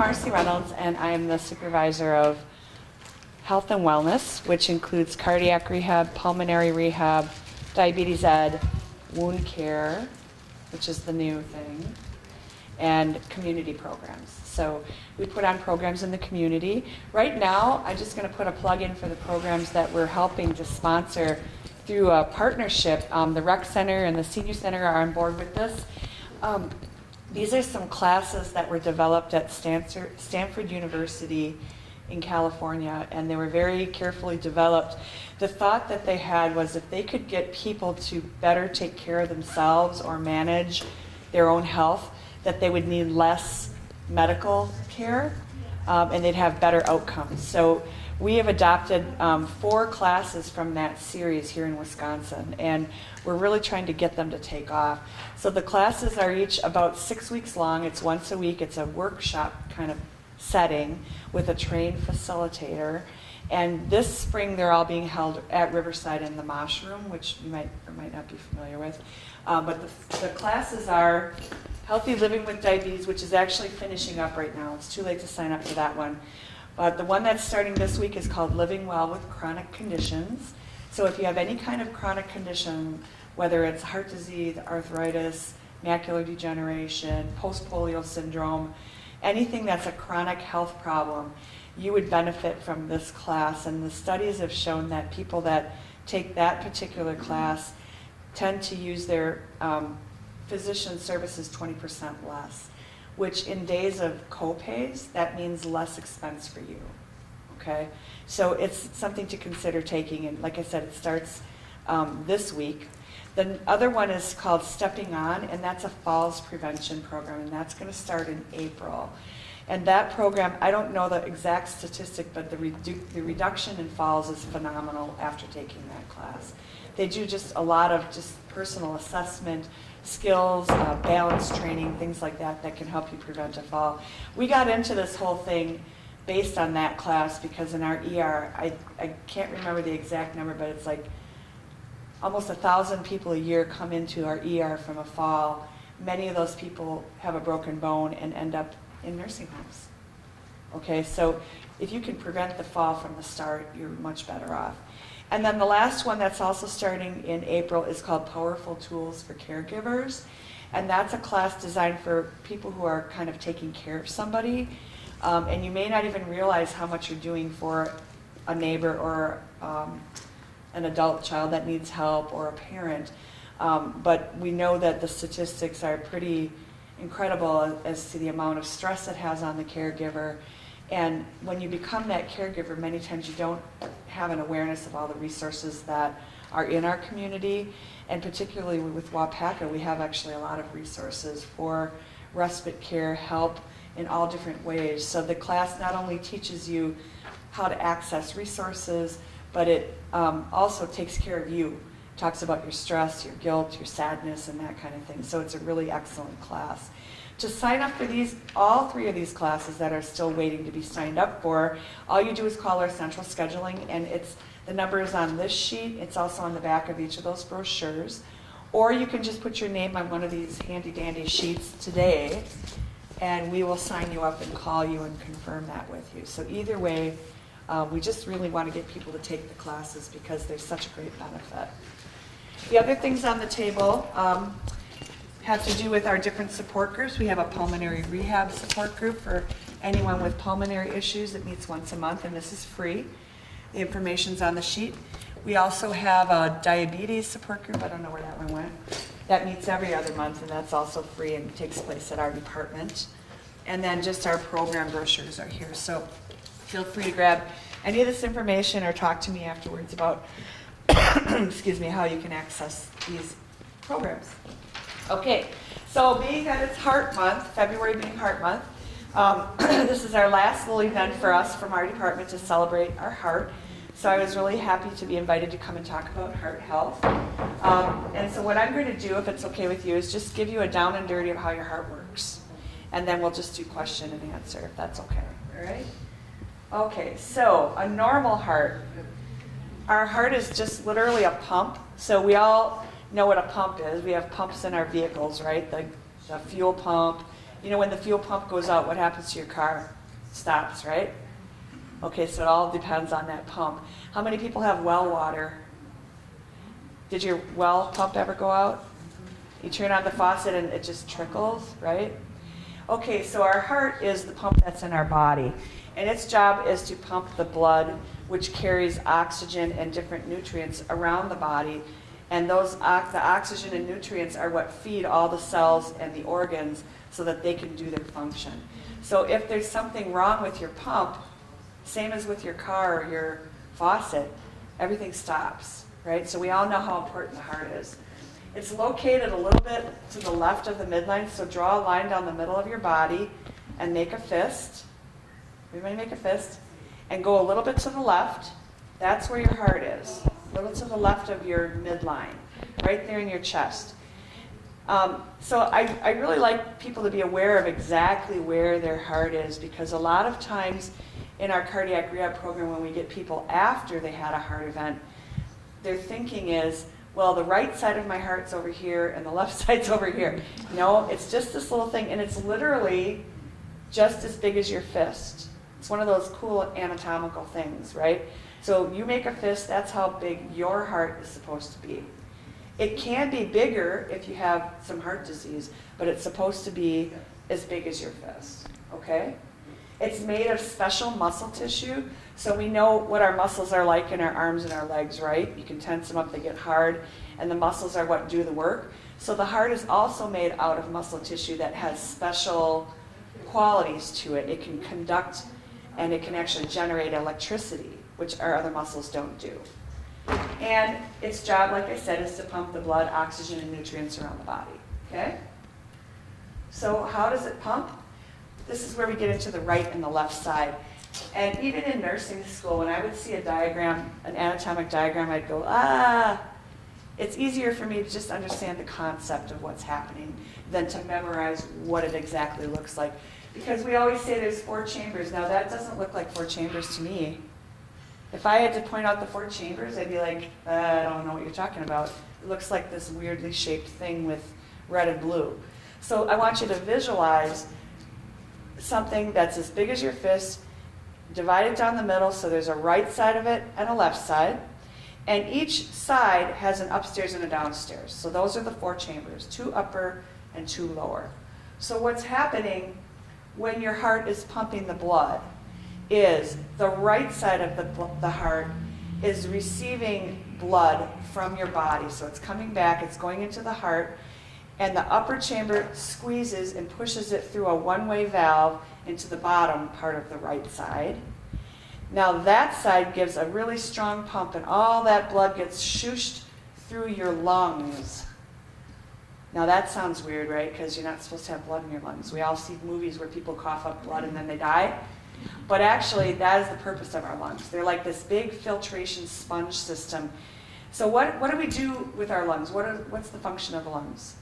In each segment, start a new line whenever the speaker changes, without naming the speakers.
Marcy Reynolds, and I am the supervisor of health and wellness, which includes cardiac rehab, pulmonary rehab, diabetes ed, wound care, which is the new thing, and community programs. So we put on programs in the community. Right now, I'm just going to put a plug in for the programs that we're helping to sponsor through a partnership. The rec center and the senior center are on board with this. These are some classes that were developed at Stanford University in California, and they were very carefully developed. The thought that they had was if they could get people to better take care of themselves or manage their own health, that they would need less medical care, and they'd have better outcomes. So we have adopted 4 classes from that series here in Wisconsin, and we're really trying to get them to take off. So the classes are each about 6 weeks long. It's once a week. It's a workshop kind of setting with a trained facilitator. And this spring, they're all being held at Riverside in the Mosh Room, which you might or might not be familiar with. But the classes are Healthy Living with Diabetes, which is actually finishing up right now. It's too late to sign up for that one. But the one that's starting this week is called Living Well with Chronic Conditions. So if you have any kind of chronic condition, whether it's heart disease, arthritis, macular degeneration, post-polio syndrome, anything that's a chronic health problem, you would benefit from this class. And the studies have shown that people that take that particular class tend to use their physician services 20% less, which in days of co-pays, that means less expense for you, okay? So it's something to consider taking, and like I said, it starts this week. The other one is called Stepping On, and that's a falls prevention program, and that's gonna start in April. And that program, I don't know the exact statistic, but the reduction in falls is phenomenal after taking that class. They do just a lot of just personal assessment, skills, balance training, things like that that can help you prevent a fall. We got into this whole thing based on that class because in our ER, I can't remember the exact number, but it's like almost 1,000 people a year come into our ER from a fall. Many of those people have a broken bone and end up in nursing homes. Okay, so if you can prevent the fall from the start, you're much better off. And then the last one that's also starting in April is called Powerful Tools for Caregivers. And that's a class designed for people who are kind of taking care of somebody. And you may not even realize how much you're doing for a neighbor or an adult child that needs help or a parent. But we know that the statistics are pretty incredible as to the amount of stress it has on the caregiver. And when you become that caregiver, many times you don't have an awareness of all the resources that are in our community. And particularly with Waupaca, we have actually a lot of resources for respite care, help in all different ways. So the class not only teaches you how to access resources, but it also takes care of you. It talks about your stress, your guilt, your sadness, and that kind of thing. So it's a really excellent class. To sign up for these, all 3 of these classes that are still waiting to be signed up for, all you do is call our central scheduling, and the number is on this sheet. It's also on the back of each of those brochures. Or you can just put your name on one of these handy dandy sheets today, and we will sign you up and call you and confirm that with you. So either way, we just really want to get people to take the classes because there's such a great benefit. The other things on the table have to do with our different support groups. We have a pulmonary rehab support group for anyone with pulmonary issues that meets once a month, and this is free. The information's on the sheet. We also have a diabetes support group. I don't know where that one went. That meets every other month, and that's also free and takes place at our department. And then just our program brochures are here. So feel free to grab any of this information or talk to me afterwards about excuse me, how you can access these programs. Okay, so being that it's Heart Month, February being Heart Month, this is our last little event for us from our department to celebrate our heart. So I was really happy to be invited to come and talk about heart health. And so what I'm going to do, if it's okay with you, is just give you a down and dirty of how your heart works. And then we'll just do question and answer, if that's okay. All right? Okay, so a normal heart. Our heart is just literally a pump. So we all know what a pump is. We have pumps in our vehicles, right? The fuel pump, You know, when the fuel pump goes out, what happens to your car? It stops, right? Okay, so it all depends on that pump. How many people have well water? Did your well pump ever go out? You turn on the faucet and it just trickles, right? Okay, so our heart is the pump that's in our body. And its job is to pump the blood, which carries oxygen and different nutrients around the body. And the oxygen and nutrients are what feed all the cells and the organs so that they can do their function. So if there's something wrong with your pump, same as with your car or your faucet, everything stops, right? So we all know how important the heart is. It's located a little bit to the left of the midline, so draw a line down the middle of your body and make a fist. Everybody make a fist. And go a little bit to the left. That's where your heart is. A little to the left of your midline, right there in your chest. So I really like people to be aware of exactly where their heart is, because a lot of times in our cardiac rehab program, when we get people after they had a heart event, their thinking is, well, the right side of my heart's over here and the left side's over here. No, it's just this little thing, and it's literally just as big as your fist. It's one of those cool anatomical things, right? So you make a fist, that's how big your heart is supposed to be. It can be bigger if you have some heart disease, but it's supposed to be as big as your fist, okay? It's made of special muscle tissue, so we know what our muscles are like in our arms and our legs, right? You can tense them up, they get hard, and the muscles are what do the work. So the heart is also made out of muscle tissue that has special qualities to it. It can conduct, and it can actually generate electricity, which our other muscles don't do. And its job, like I said, is to pump the blood, oxygen, and nutrients around the body, okay? So how does it pump? This is where we get into the right and the left side. And even in nursing school, when I would see a diagram, an anatomic diagram, I'd go, it's easier for me to just understand the concept of what's happening than to memorize what it exactly looks like. Because we always say there's 4 chambers. Now that doesn't look like 4 chambers to me. If I had to point out the 4 chambers, I'd be like, I don't know what you're talking about. It looks like this weirdly shaped thing with red and blue. So I want you to visualize something that's as big as your fist, divided down the middle, so there's a right side of it and a left side. And each side has an upstairs and a downstairs. So those are the 4 chambers, 2 upper and 2 lower. So what's happening when your heart is pumping the blood is the right side of the heart is receiving blood from your body. So it's coming back, it's going into the heart, and the upper chamber squeezes and pushes it through a one-way valve into the bottom part of the right side. Now that side gives a really strong pump, and all that blood gets shooshed through your lungs. Now that sounds weird, right? Because you're not supposed to have blood in your lungs. We all see movies where people cough up blood and then they die. But actually, that is the purpose of our lungs. They're like this big filtration sponge system. So what do we do with our lungs? What's the function of the lungs?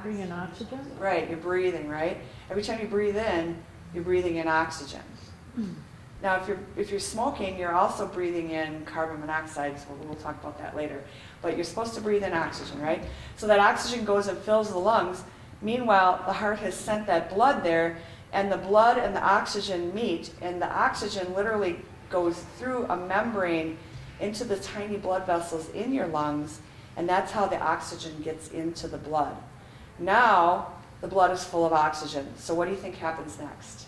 Bring in oxygen?
Right, you're breathing, right? Every time you breathe in, you're breathing in oxygen. Now, if you're smoking, you're also breathing in carbon monoxide, so we'll talk about that later. But you're supposed to breathe in oxygen, right? So that oxygen goes and fills the lungs. Meanwhile, the heart has sent that blood there, and the blood and the oxygen meet, and the oxygen literally goes through a membrane into the tiny blood vessels in your lungs, and that's how the oxygen gets into the blood. Now, the blood is full of oxygen. So what do you think happens next?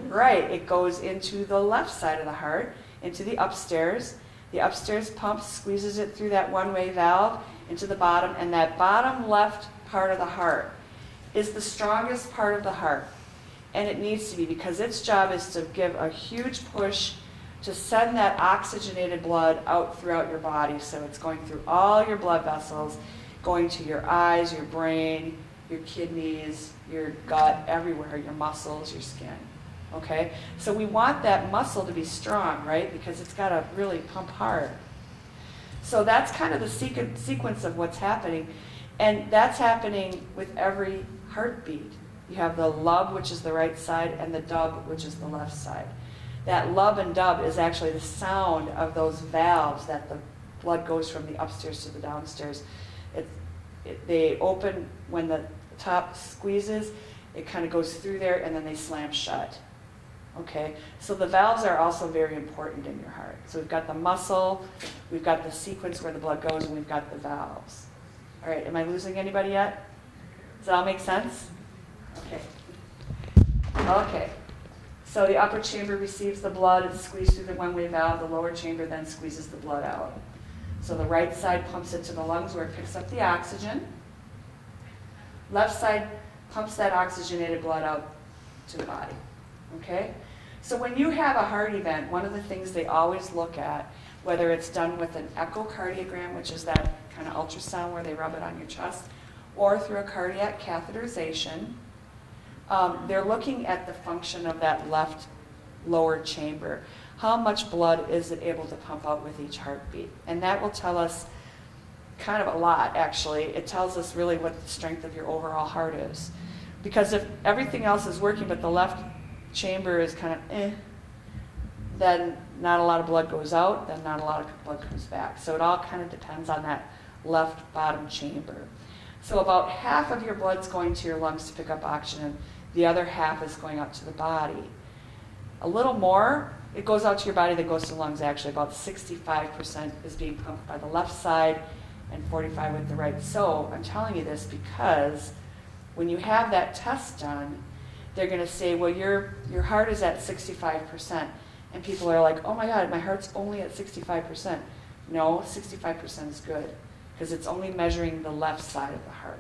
Right, it goes into the left side of the heart, into the upstairs. The upstairs pump squeezes it through that one-way valve into the bottom, and that bottom left part of the heart is the strongest part of the heart. And it needs to be, because its job is to give a huge push to send that oxygenated blood out throughout your body. So it's going through all your blood vessels, going to your eyes, your brain, your kidneys, your gut, everywhere, your muscles, your skin. Okay? So we want that muscle to be strong, right? Because it's got to really pump hard. So that's kind of the sequence of what's happening. And that's happening with every heartbeat. You have the lub, which is the right side, and the dub, which is the left side. That lub and dub is actually the sound of those valves that the blood goes from the upstairs to the downstairs. they open when the top squeezes, it kind of goes through there and then they slam shut. Okay, so the valves are also very important in your heart. So we've got the muscle, we've got the sequence where the blood goes, and we've got the valves. All right, am I losing anybody yet? Does that all make sense? Okay. Okay. So the upper chamber receives the blood, it's squeezed through the one-way valve, the lower chamber then squeezes the blood out. So the right side pumps it to the lungs where it picks up the oxygen. Left side pumps that oxygenated blood out to the body. Okay? So when you have a heart event, one of the things they always look at, whether it's done with an echocardiogram, which is that kind of ultrasound where they rub it on your chest, or through a cardiac catheterization, they're looking at the function of that left lower chamber. How much blood is it able to pump out with each heartbeat? And that will tell us kind of a lot, actually. It tells us really what the strength of your overall heart is. Because if everything else is working but the left chamber is kind of then not a lot of blood goes out, then not a lot of blood comes back. So it all kind of depends on that left bottom chamber. So about half of your blood's going to your lungs to pick up oxygen. The other half is going out to the body. A little more, it goes out to your body than goes to the lungs, actually. About 65% is being pumped by the left side and 45% with the right. So I'm telling you this because when you have that test done, they're going to say, well, your heart is at 65%. And people are like, oh my God, my heart's only at 65%. No, 65% is good because it's only measuring the left side of the heart.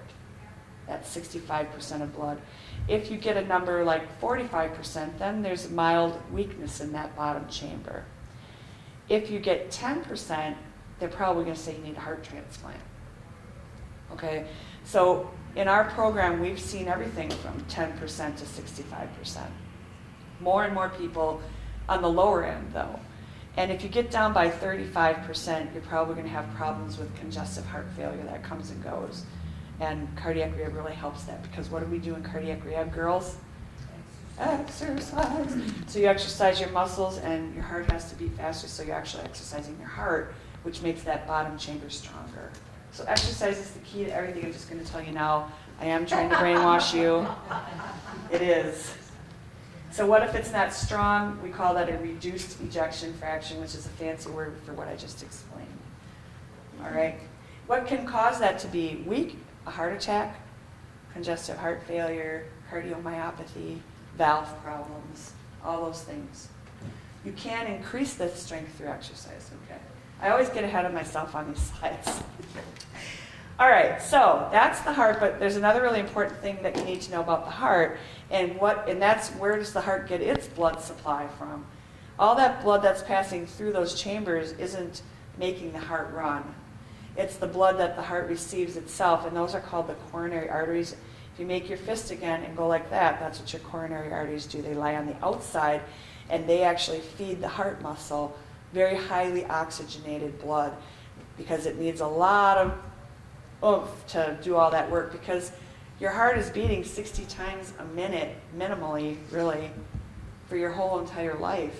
That's 65% of blood. If you get a number like 45%, then there's mild weakness in that bottom chamber. If you get 10%, they're probably going to say you need a heart transplant. Okay, so in our program, we've seen everything from 10% to 65%. More and more people on the lower end, though. And if you get down by 35%, you're probably going to have problems with congestive heart failure that comes and goes. And cardiac rehab really helps that because what do we do in cardiac rehab, girls? Exercise. So you exercise your muscles and your heart has to beat faster, so you're actually exercising your heart, which makes that bottom chamber stronger. So exercise is the key to everything. I'm just going to tell you now. I am trying to brainwash you. It is. So what if it's not strong? We call that a reduced ejection fraction, which is a fancy word for what I just explained. All right. What can cause that to be weak? A heart attack, congestive heart failure, cardiomyopathy, valve problems, all those things. You can increase the strength through exercise, okay? I always get ahead of myself on these slides. All right, so that's the heart, but there's another really important thing that you need to know about the heart, and that's where does the heart get its blood supply from? All that blood that's passing through those chambers isn't making the heart run. It's the blood that the heart receives itself, and those are called the coronary arteries. If you make your fist again and go like that, that's what your coronary arteries do. They lie on the outside, and they actually feed the heart muscle very highly oxygenated blood because it needs a lot of oomph to do all that work because your heart is beating 60 times a minute, minimally, really, for your whole entire life.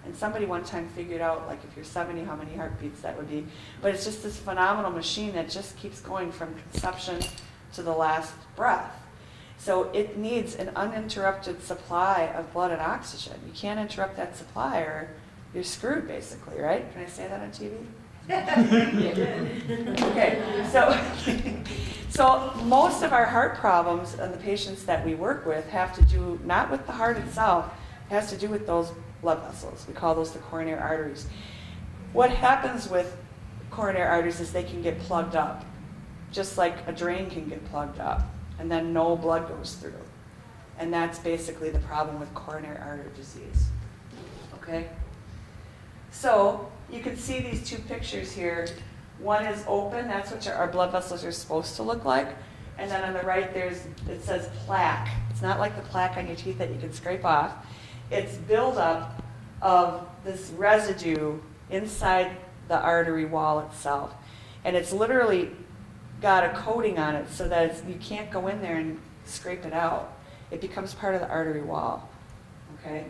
And somebody one time figured out, like if you're 70, how many heartbeats that would be. But it's just this phenomenal machine that just keeps going from conception to the last breath. So it needs an uninterrupted supply of blood and oxygen. You can't interrupt that supply or you're screwed, basically, right? Can I say that on TV? Okay, so most of our heart problems and the patients that we work with have to do not with the heart itself, it has to do with those blood vessels. We call those the coronary arteries. What happens with coronary arteries is they can get plugged up, just like a drain can get plugged up, and then no blood goes through. And that's basically the problem with coronary artery disease. Okay? So you can see these two pictures here. One is open, that's what our blood vessels are supposed to look like. And then on the right, it says plaque. It's not like the plaque on your teeth that you can scrape off. It's buildup of this residue inside the artery wall itself. And it's literally got a coating on it so that you can't go in there and scrape it out. It becomes part of the artery wall. Okay?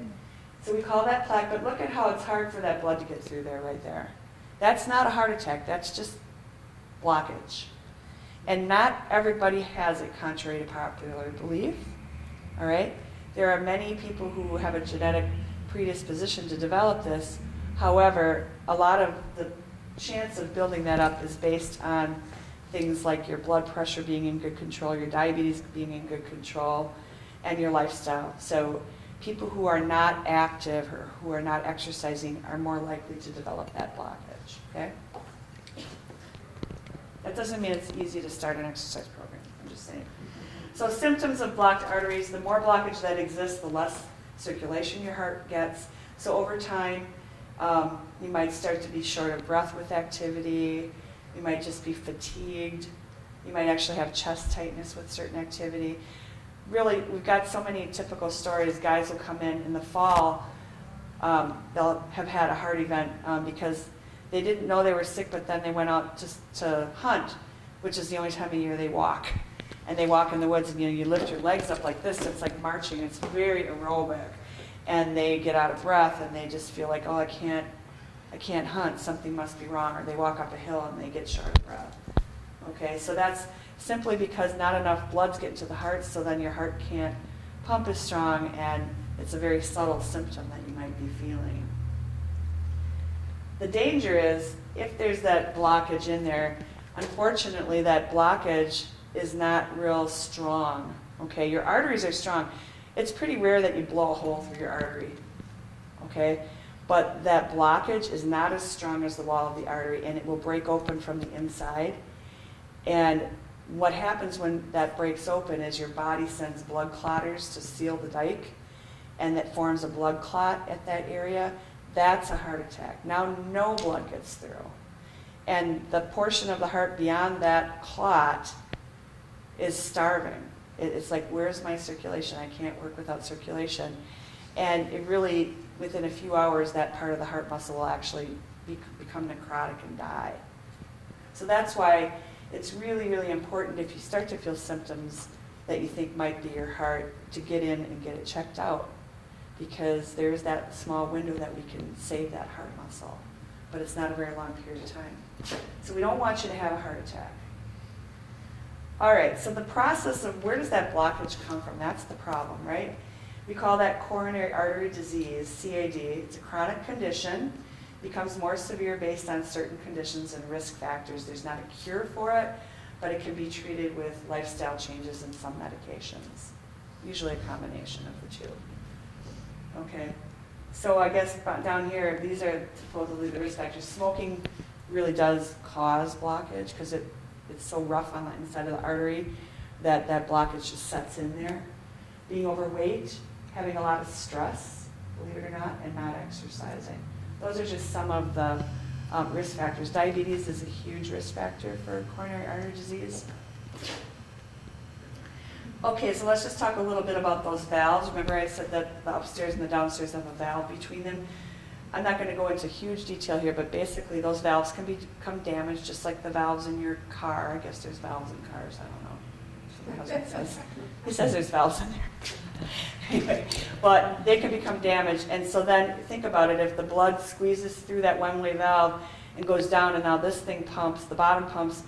So we call that plaque, but look at how it's hard for that blood to get through there, right there. That's not a heart attack, that's just blockage. And not everybody has it, contrary to popular belief. All right? There are many people who have a genetic predisposition to develop this. However, a lot of the chance of building that up is based on things like your blood pressure being in good control, your diabetes being in good control, and your lifestyle. So people who are not active or who are not exercising are more likely to develop that blockage, okay? That doesn't mean it's easy to start an exercise program, I'm just saying. So symptoms of blocked arteries, the more blockage that exists, the less circulation your heart gets. So over time, you might start to be short of breath with activity. You might just be fatigued. You might actually have chest tightness with certain activity. Really, we've got so many typical stories. Guys will come in the fall, they'll have had a heart event because they didn't know they were sick, but then they went out just to hunt, which is the only time of year they walk. And they walk in the woods, and you lift your legs up like this. It's like marching. It's very aerobic. And they get out of breath, and they just feel like, oh, I can't hunt. Something must be wrong. Or they walk up a hill, and they get short of breath. Okay, so that's simply because not enough blood's getting to the heart, so then your heart can't pump as strong, and it's a very subtle symptom that you might be feeling. The danger is, if there's that blockage in there, unfortunately that blockage is not real strong. Okay, your arteries are strong. It's pretty rare that you blow a hole through your artery. Okay, but that blockage is not as strong as the wall of the artery, and it will break open from the inside. And what happens when that breaks open is your body sends blood clotters to seal the dike, and that forms a blood clot at that area. That's a heart attack. Now no blood gets through. And the portion of the heart beyond that clot is starving. It's like, where's my circulation? I can't work without circulation. And it really, within a few hours, that part of the heart muscle will actually become necrotic and die. So that's why it's really, really important, if you start to feel symptoms that you think might be your heart, to get in and get it checked out. Because there's that small window that we can save that heart muscle. But it's not a very long period of time. So we don't want you to have a heart attack. All right, so the process of where does that blockage come from? That's the problem, right? We call that coronary artery disease, CAD. It's a chronic condition. Becomes more severe based on certain conditions and risk factors. There's not a cure for it, but it can be treated with lifestyle changes and some medications. Usually a combination of the two. Okay, so I guess down here, these are supposedly the risk factors. Smoking really does cause blockage because it's so rough on the inside of the artery that that blockage just sets in there. Being overweight, having a lot of stress, believe it or not, and not exercising. Those are just some of the risk factors. Diabetes is a huge risk factor for coronary artery disease. Okay, so let's just talk a little bit about those valves. Remember I said that the upstairs and the downstairs have a valve between them. I'm not going to go into huge detail here, but basically those valves can become damaged just like the valves in your car. I guess there's valves in cars, I don't know. So my husband says. He says there's valves in there. Anyway, but they can become damaged, and so then think about it. If the blood squeezes through that one-way valve and goes down, and now this thing pumps, the bottom pumps,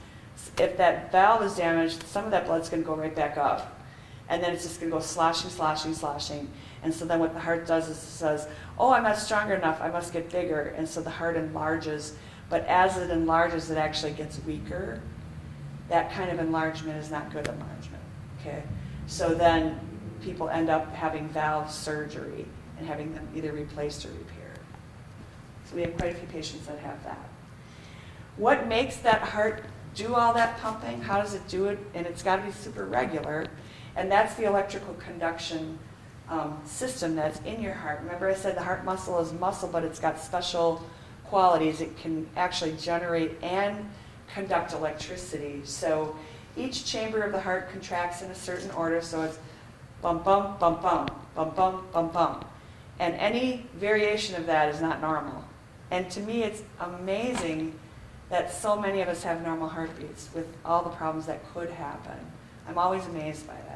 if that valve is damaged, some of that blood's going to go right back up. And then it's just going to go sloshing, sloshing, sloshing. And so then what the heart does is it says, oh, I'm not strong enough, I must get bigger. And so the heart enlarges. But as it enlarges, it actually gets weaker. That kind of enlargement is not good enlargement. Okay? So then people end up having valve surgery and having them either replaced or repaired. So we have quite a few patients that have that. What makes that heart do all that pumping? How does it do it? And it's got to be super regular. And that's the electrical conduction system that's in your heart. Remember I said the heart muscle is muscle, but it's got special qualities. It can actually generate and conduct electricity. So each chamber of the heart contracts in a certain order, so it's bump, bump, bump, bump, bump, bump, bump, bump. And any variation of that is not normal. And to me, it's amazing that so many of us have normal heartbeats with all the problems that could happen. I'm always amazed by that.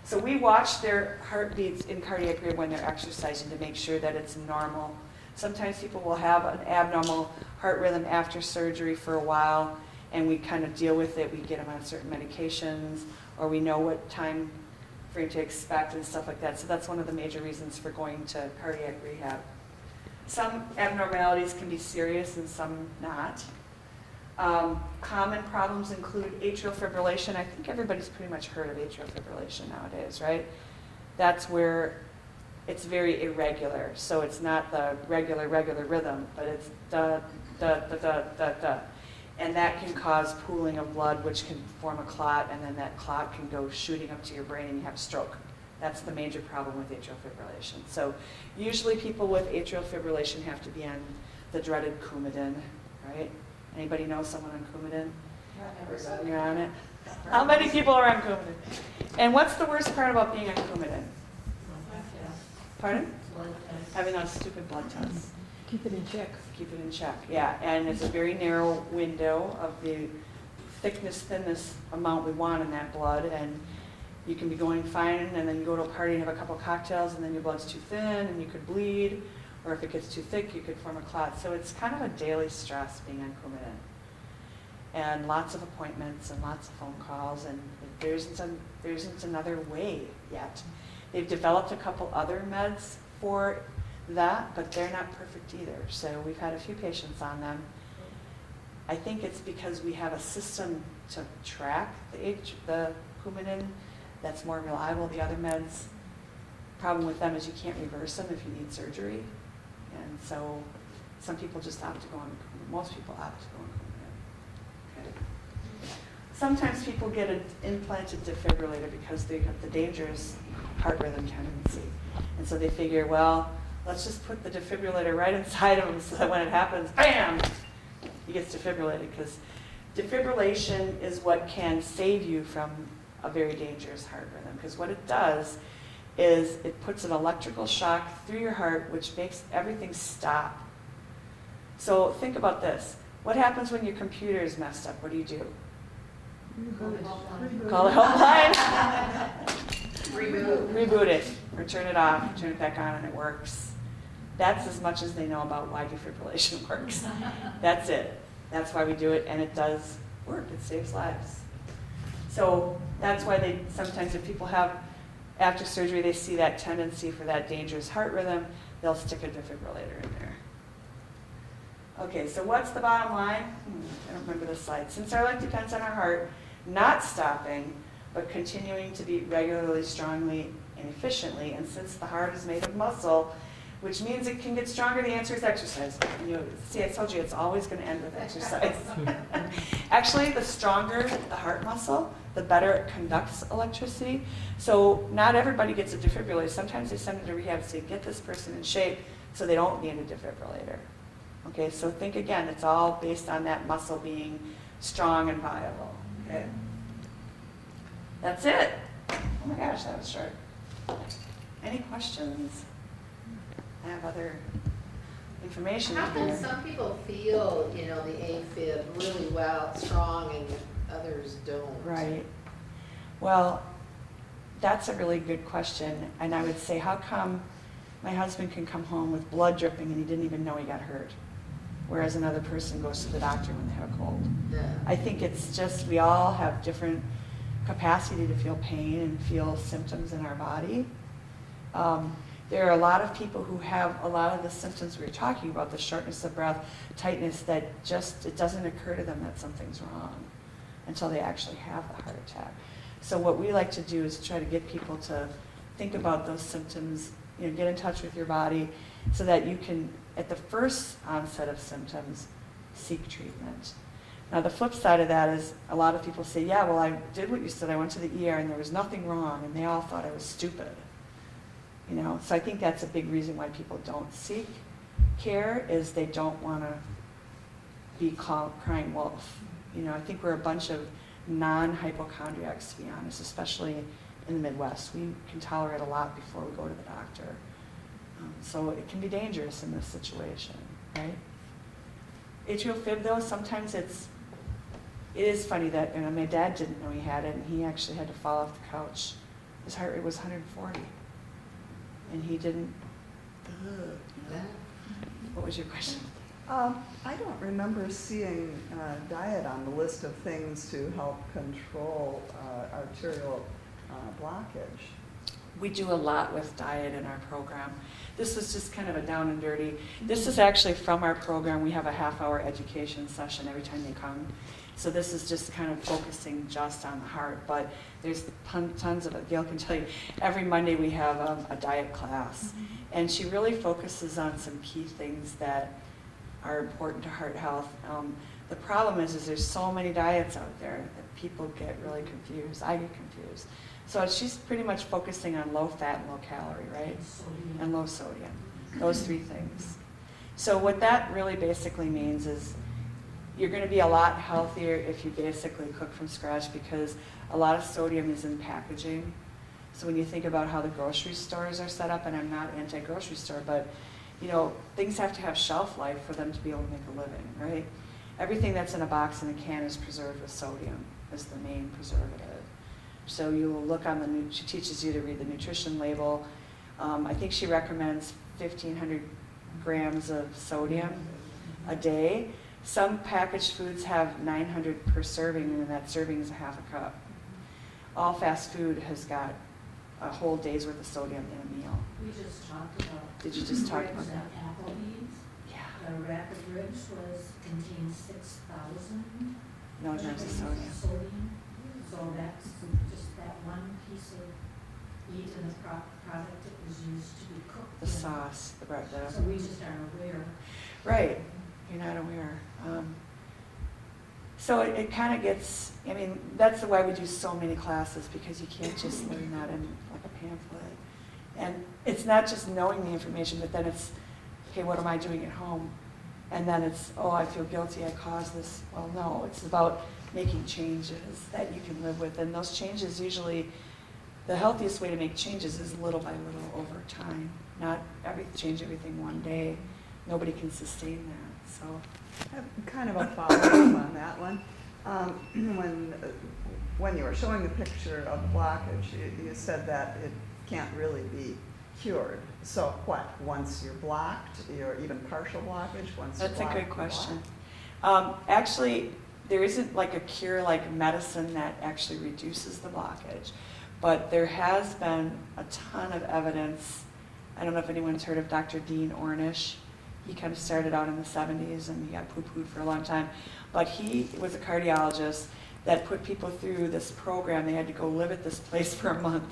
So we watch their heartbeats in cardiac rehab when they're exercising to make sure that it's normal. Sometimes people will have an abnormal heart rhythm after surgery for a while, and we kind of deal with it. We get them on certain medications, or we know what time frame to expect and stuff like that. So that's one of the major reasons for going to cardiac rehab. Some abnormalities can be serious and some not. Common problems include atrial fibrillation. I think everybody's pretty much heard of atrial fibrillation nowadays, right? That's where it's very irregular. So it's not the regular rhythm, but it's da, da, da, da, da, da. And that can cause pooling of blood, which can form a clot, and then that clot can go shooting up to your brain and you have a stroke. That's the major problem with atrial fibrillation. So usually people with atrial fibrillation have to be on the dreaded Coumadin, right? Anybody know someone on Coumadin? You're on it? How many people are on Coumadin? And what's the worst part about being on Coumadin? Pardon? Having those stupid blood tests.
Keep it in check.
Keep it in check, yeah. And it's a very narrow window of the thickness, thinness amount we want in that blood. And you can be going fine, and then you go to a party and have a couple cocktails, and then your blood's too thin, and you could bleed. Or if it gets too thick, you could form a clot. So it's kind of a daily stress being on Coumadin. And lots of appointments and lots of phone calls, and there isn't another way yet. They've developed a couple other meds for that, but they're not perfect either. So we've had a few patients on them. I think it's because we have a system to track the Coumadin that's more reliable. The other meds, problem with them is you can't reverse them if you need surgery. And so some people just opt to go on Coumadin. Most people opt to go on Coumadin. Okay. Sometimes people get an implanted defibrillator because they have the dangerous heart rhythm tendency. And so they figure, well, let's just put the defibrillator right inside of him so that when it happens, bam, he gets defibrillated. Because defibrillation is what can save you from a very dangerous heart rhythm. Because what it does is it puts an electrical shock through your heart, which makes everything stop. So think about this. What happens when your computer is messed up? What do you do? Call the helpline. Reboot it, or turn it off, turn it back on, and it works. That's as much as they know about why defibrillation works. That's it. That's why we do it, and it does work. It saves lives. So that's why sometimes if people have, after surgery, they see that tendency for that dangerous heart rhythm, they'll stick a defibrillator in there. Okay, so what's the bottom line? I don't remember this slide. Since our life depends on our heart not stopping, but continuing to beat regularly, strongly, and efficiently, and since the heart is made of muscle, which means it can get stronger, the answer is exercise. And see, I told you it's always going to end with exercise. Actually, the stronger the heart muscle, the better it conducts electricity. So not everybody gets a defibrillator. Sometimes they send them to rehab to say, get this person in shape so they don't need a defibrillator. Okay, so think again, it's all based on that muscle being strong and viable. Okay. That's it. Oh my gosh, that was short. Any questions? I have other information
How
here.
come some people feel, the AFib really well, strong, and others don't?
Right. Well, that's a really good question. And I would say, how come my husband can come home with blood dripping and he didn't even know he got hurt? Whereas another person goes to the doctor when they have a cold.
Yeah.
I think it's just we all have different capacity to feel pain and feel symptoms in our body. There are a lot of people who have a lot of the symptoms we were talking about, the shortness of breath, tightness, that just, it doesn't occur to them that something's wrong until they actually have the heart attack. So what we like to do is try to get people to think about those symptoms, get in touch with your body so that you can, at the first onset of symptoms, seek treatment. Now the flip side of that is a lot of people say, yeah, well, I did what you said, I went to the ER and there was nothing wrong, and they all thought I was stupid. So I think that's a big reason why people don't seek care, is they don't want to be called crying wolf. I think we're a bunch of non-hypochondriacs, to be honest, especially in the Midwest. We can tolerate a lot before we go to the doctor. So it can be dangerous in this situation, right? Atrial fib, though, sometimes it is funny that my dad didn't know he had it, and he actually had to fall off the couch. His heart rate was 140. And he didn't.
Yeah.
What was your question?
I don't remember seeing diet on the list of things to help control arterial blockage.
We do a lot with diet in our program. This is just kind of a down and dirty. This is actually from our program. We have a half-hour education session every time they come. So this is just kind of focusing just on the heart, but there's tons of it. Gail can tell you, every Monday we have a diet class, and she really focuses on some key things that are important to heart health. The problem is there's so many diets out there that people get really confused. I get confused. So she's pretty much focusing on low fat and low calorie, right? And low sodium, those three things. So what that really basically means is you're going to be a lot healthier if you basically cook from scratch, because a lot of sodium is in packaging. So when you think about how the grocery stores are set up, and I'm not anti-grocery store, but you know, things have to have shelf life for them to be able to make a living, right? Everything that's in a box and a can is preserved with sodium as the main preservative. So you will look on the, she teaches you to read the nutrition label. I think she recommends 1,500 grams of sodium a day. Some packaged foods have 900 per serving, and that serving is a half a cup. All fast food has got a whole day's worth of sodium in a meal.
We just talked about.
Did you just talk about that?
Applebee's.
Yeah.
The rapid ribs contains 6,000
Milligrams of sodium.
So that's just that one piece of meat in the product that was used to be cooked.
The sauce, the bread.
So we just aren't aware.
Right. You're not aware. So it kind of gets, I mean, that's why we do so many classes, because you can't just learn that in like a pamphlet. And it's not just knowing the information, but then it's, okay, what am I doing at home? And then it's, oh, I feel guilty, I caused this. Well, no, it's about making changes that you can live with. And those changes usually, the healthiest way to make changes is little by little over time, not change everything one day. Nobody can sustain that, so.
I have kind of a follow-up on that one. When you were showing the picture of the blockage, you said that it can't really be cured. So what, once you're blocked, or even partial blockage, once you're blocked?
That's a good question. Actually, there isn't like a cure like medicine that actually reduces the blockage, but there has been a ton of evidence. I don't know if anyone's heard of Dr. Dean Ornish. He kind of started out in the 70s and he got poo-pooed for a long time. But he was a cardiologist that put people through this program. They had to go live at this place for a month.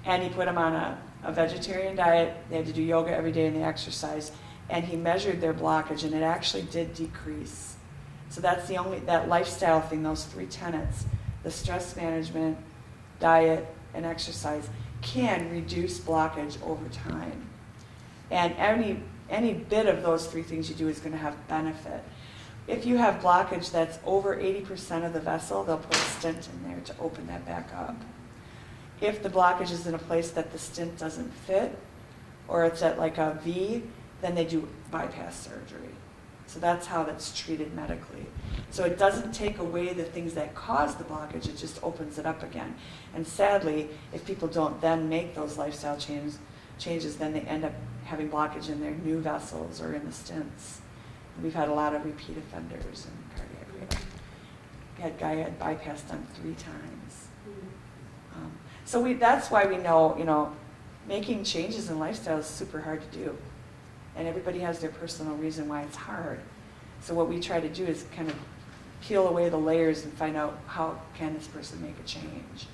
And he put them on a vegetarian diet. They had to do yoga every day and they exercised. And he measured their blockage and it actually did decrease. So that's the only, that lifestyle thing, those three tenets, the stress management, diet, and exercise, can reduce blockage over time. And any bit of those three things you do is going to have benefit. If you have blockage that's over 80% of the vessel, they'll put a stent in there to open that back up. If the blockage is in a place that the stent doesn't fit, or it's at like a V, then they do bypass surgery. So that's how that's treated medically. So it doesn't take away the things that cause the blockage, it just opens it up again. And sadly, if people don't then make those lifestyle changes, then they end up having blockage in their new vessels or in the stents. We've had a lot of repeat offenders in cardiac rehab. We had a guy had bypass done 3 times. So that's why we know, making changes in lifestyle is super hard to do. And everybody has their personal reason why it's hard. So what we try to do is kind of peel away the layers and find out how can this person make a change.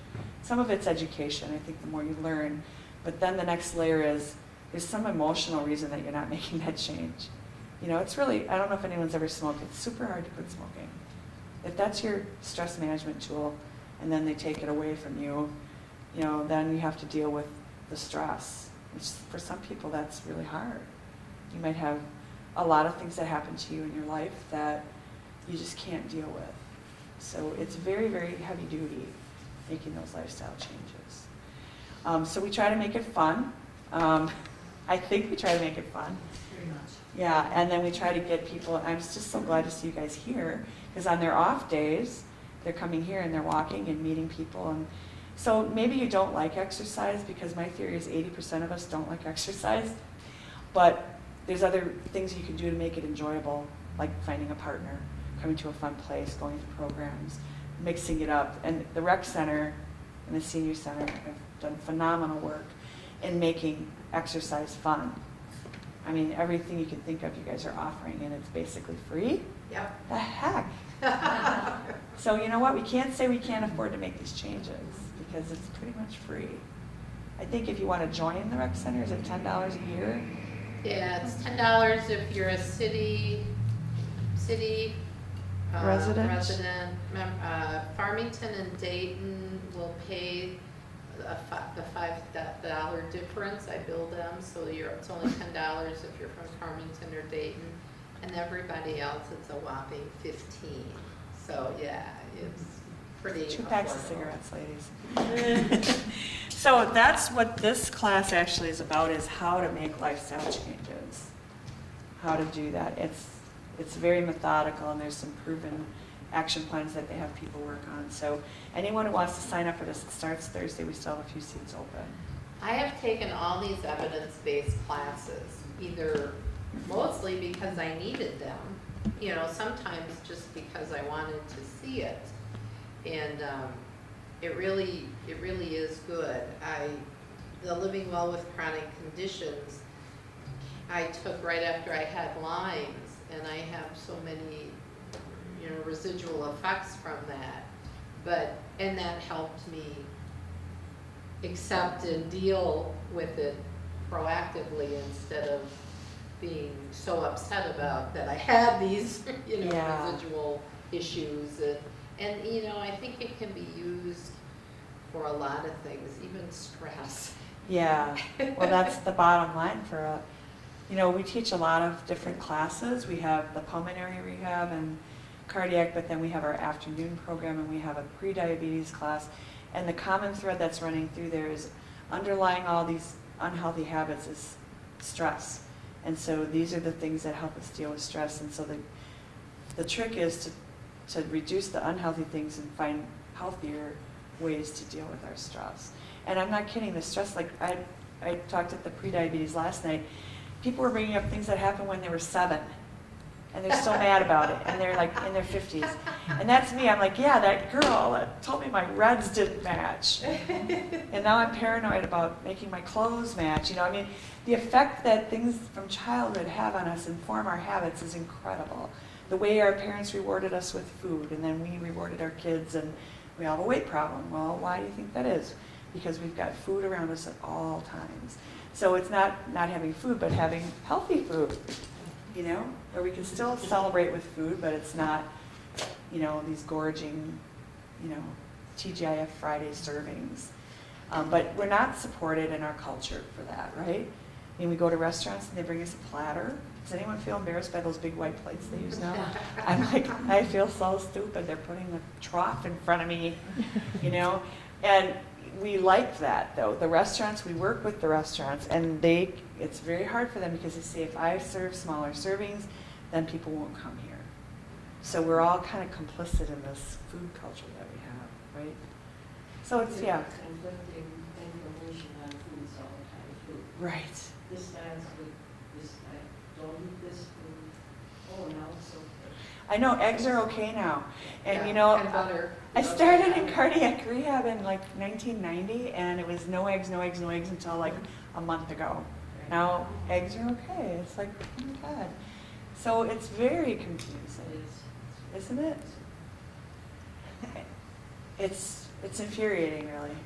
Some of it's education. I think the more you learn, but then the next layer is there's some emotional reason that you're not making that change. It's really, I don't know if anyone's ever smoked. It's super hard to quit smoking. If that's your stress management tool and then they take it away from you, then you have to deal with the stress. Which for some people that's really hard. You might have a lot of things that happen to you in your life that you just can't deal with. So it's very, very heavy duty making those lifestyle changes. So we try to make it fun. I think we try to make it fun.
Very much.
Yeah, and then we try to get people, I'm just so glad to see you guys here, because on their off days, they're coming here and they're walking and meeting people. And so maybe you don't like exercise, because my theory is 80% of us don't like exercise. But There's other things you can do to make it enjoyable, like finding a partner, coming to a fun place, going to programs, mixing it up. And the rec center and the senior center have done phenomenal work in making exercise fun. I mean, everything you can think of you guys are offering, and it's basically free.
Yep.
The heck? So you know what? We can't say we can't afford to make these changes because it's pretty much free. I think if you want to join the rec center, is it $10 a year?
Yeah, it's $10 if you're a city
Resident?
Farmington and Dayton will pay the $5 difference. I bill them, so it's only $10 if you're from Farmington or Dayton, and everybody else it's a whopping $15. So yeah, it's pretty.
2 packs of
affordable.
cigarettes, ladies. So that's what this class actually is about, is how to make lifestyle changes. How to do that. It's very methodical, and there's some proven action plans that they have people work on. So anyone who wants to sign up for this, it starts Thursday. We still have a few seats open.
I have taken all these evidence-based classes, either mostly because I needed them, you know, sometimes just because I wanted to see it. And it really is good. The Living Well with Chronic Conditions, I took right after I had Lyme's, and I have so many, you know, residual effects from that. And that helped me accept and deal with it proactively instead of being so upset about that I had these, you know,
Yeah.
residual issues. And, you know, I think it can be used for a lot of things, even stress.
Yeah, well, that's the bottom line for you know, we teach a lot of different classes. We have the pulmonary rehab and cardiac, but then we have our afternoon program, and we have a pre-diabetes class. And the common thread that's running through there is underlying all these unhealthy habits is stress. And so these are the things that help us deal with stress. And so the trick is to reduce the unhealthy things and find healthier ways to deal with our stress. And I'm not kidding, the stress, like I talked at the pre-diabetes last night, people were bringing up things that happened when they were 7, and they're so mad about it, and they're like in their 50s. And that's me, I'm like, yeah, that girl that told me my reds didn't match. And now I'm paranoid about making my clothes match. You know, I mean, the effect that things from childhood have on us and form our habits is incredible. The way our parents rewarded us with food, and then we rewarded our kids, and we all have a weight problem. Well, why do you think that is? Because we've got food around us at all times. So it's not having food, but having healthy food, you know, where we can still celebrate with food, but it's not, you know, these gorging, you know, TGIF Friday servings. But we're not supported in our culture for that, right? I mean, we go to restaurants and they bring us a platter. Does anyone feel embarrassed by those big white plates they use now? I'm like, I feel so stupid. They're putting the trough in front of me, you know? And we like that, though. The restaurants, we work with the restaurants, and it's very hard for them because they say, if I serve smaller servings, then people won't come here. So we're all kind of complicit in this food culture that we have, right? So it's, yeah.
Conflicting information on foods all the time, too.
Right.
This guy's good, this guy, don't eat this food. Oh, now it's okay.
I know eggs are okay now. And
Yeah,
you know,
and butter.
I started in cardiac rehab in like 1990, and it was no eggs until like a month ago. Now eggs are okay. It's like, oh my God. So it's very confusing, isn't it? It's infuriating, really.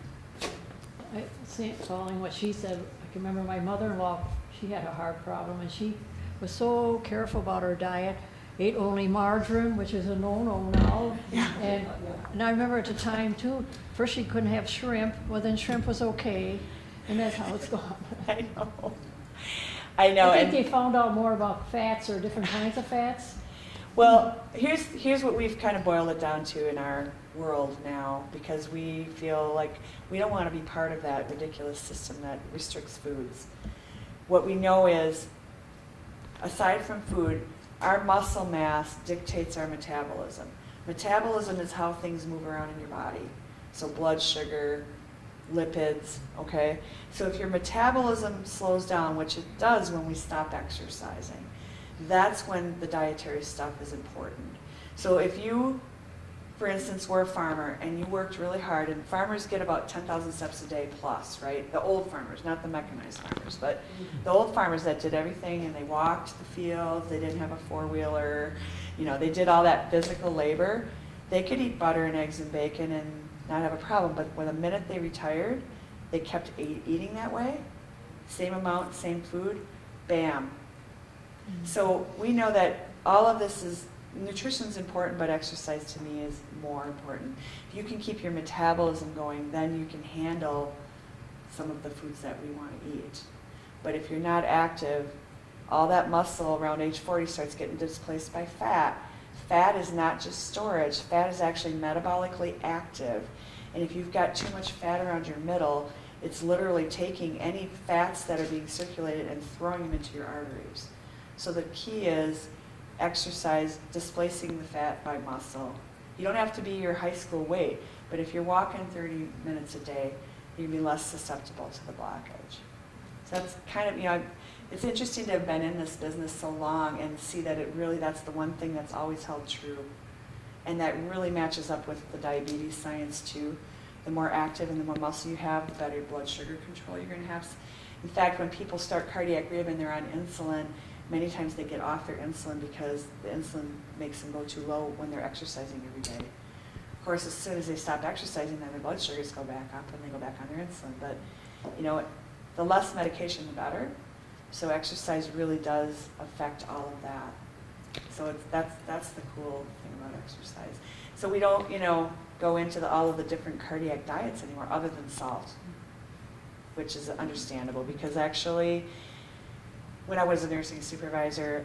Following what she said, I can remember my mother-in-law, she had a heart problem, and she was so careful about her diet, ate only margarine, which is a no-no now. And I remember at the time, too, first she couldn't have shrimp, well then shrimp was okay, and that's how it's gone.
I know. I know.
I think they found out more about fats or different kinds of fats.
Well, here's what we've kind of boiled it down to in our world now, because we feel like we don't want to be part of that ridiculous system that restricts foods. What we know is, aside from food, our muscle mass dictates our metabolism. Metabolism is how things move around in your body. So blood sugar, lipids, okay? So if your metabolism slows down, which it does when we stop exercising, that's when the dietary stuff is important. So if you, for instance, were a farmer and you worked really hard, and farmers get about 10,000 steps a day plus, right? The old farmers, not the mechanized farmers, but the old farmers that did everything, and they walked the fields, they didn't have a four-wheeler, you know, they did all that physical labor. They could eat butter and eggs and bacon and not have a problem, but when the minute they retired, they kept eating that way, same amount, same food, bam. So we know that all of this is, nutrition's important, but exercise to me is more important. If you can keep your metabolism going, then you can handle some of the foods that we want to eat. But if you're not active, all that muscle around age 40 starts getting displaced by fat. Fat is not just storage. Fat is actually metabolically active. And if you've got too much fat around your middle, it's literally taking any fats that are being circulated and throwing them into your arteries. So the key is exercise, displacing the fat by muscle. You don't have to be your high school weight, but if you're walking 30 minutes a day, you'll be less susceptible to the blockage. So that's kind of, you know, it's interesting to have been in this business so long and see that it really, that's the one thing that's always held true. And that really matches up with the diabetes science too. The more active and the more muscle you have, the better blood sugar control you're going to have. In fact, when people start cardiac rehab and they're on insulin, many times they get off their insulin because the insulin makes them go too low when they're exercising every day. Of course, as soon as they stop exercising, then their blood sugars go back up and they go back on their insulin. But, you know, the less medication, the better. So exercise really does affect all of that. So that's the cool thing about exercise. So we don't, you know, go into all of the different cardiac diets anymore other than salt, which is understandable because actually when I was a nursing supervisor,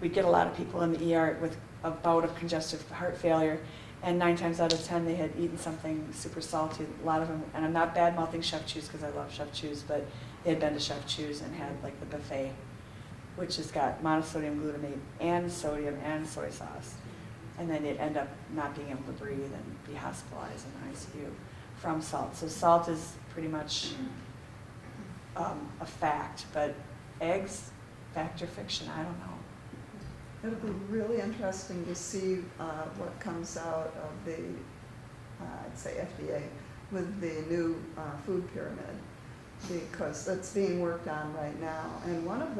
we'd get a lot of people in the ER with a bout of congestive heart failure, and 9 times out of 10 they had eaten something super salty, a lot of them, and I'm not bad-mouthing Chef Chu's because I love Chef Chu's, but they had been to Chef Chu's and had like the buffet, which has got monosodium glutamate and sodium and soy sauce. And then they'd end up not being able to breathe and be hospitalized in the ICU from salt. So salt is pretty much a fact, but eggs, fact or fiction, I don't know.
It'll be really interesting to see what comes out of the, I'd say FDA, with the new food pyramid, because that's being worked on right now. And one of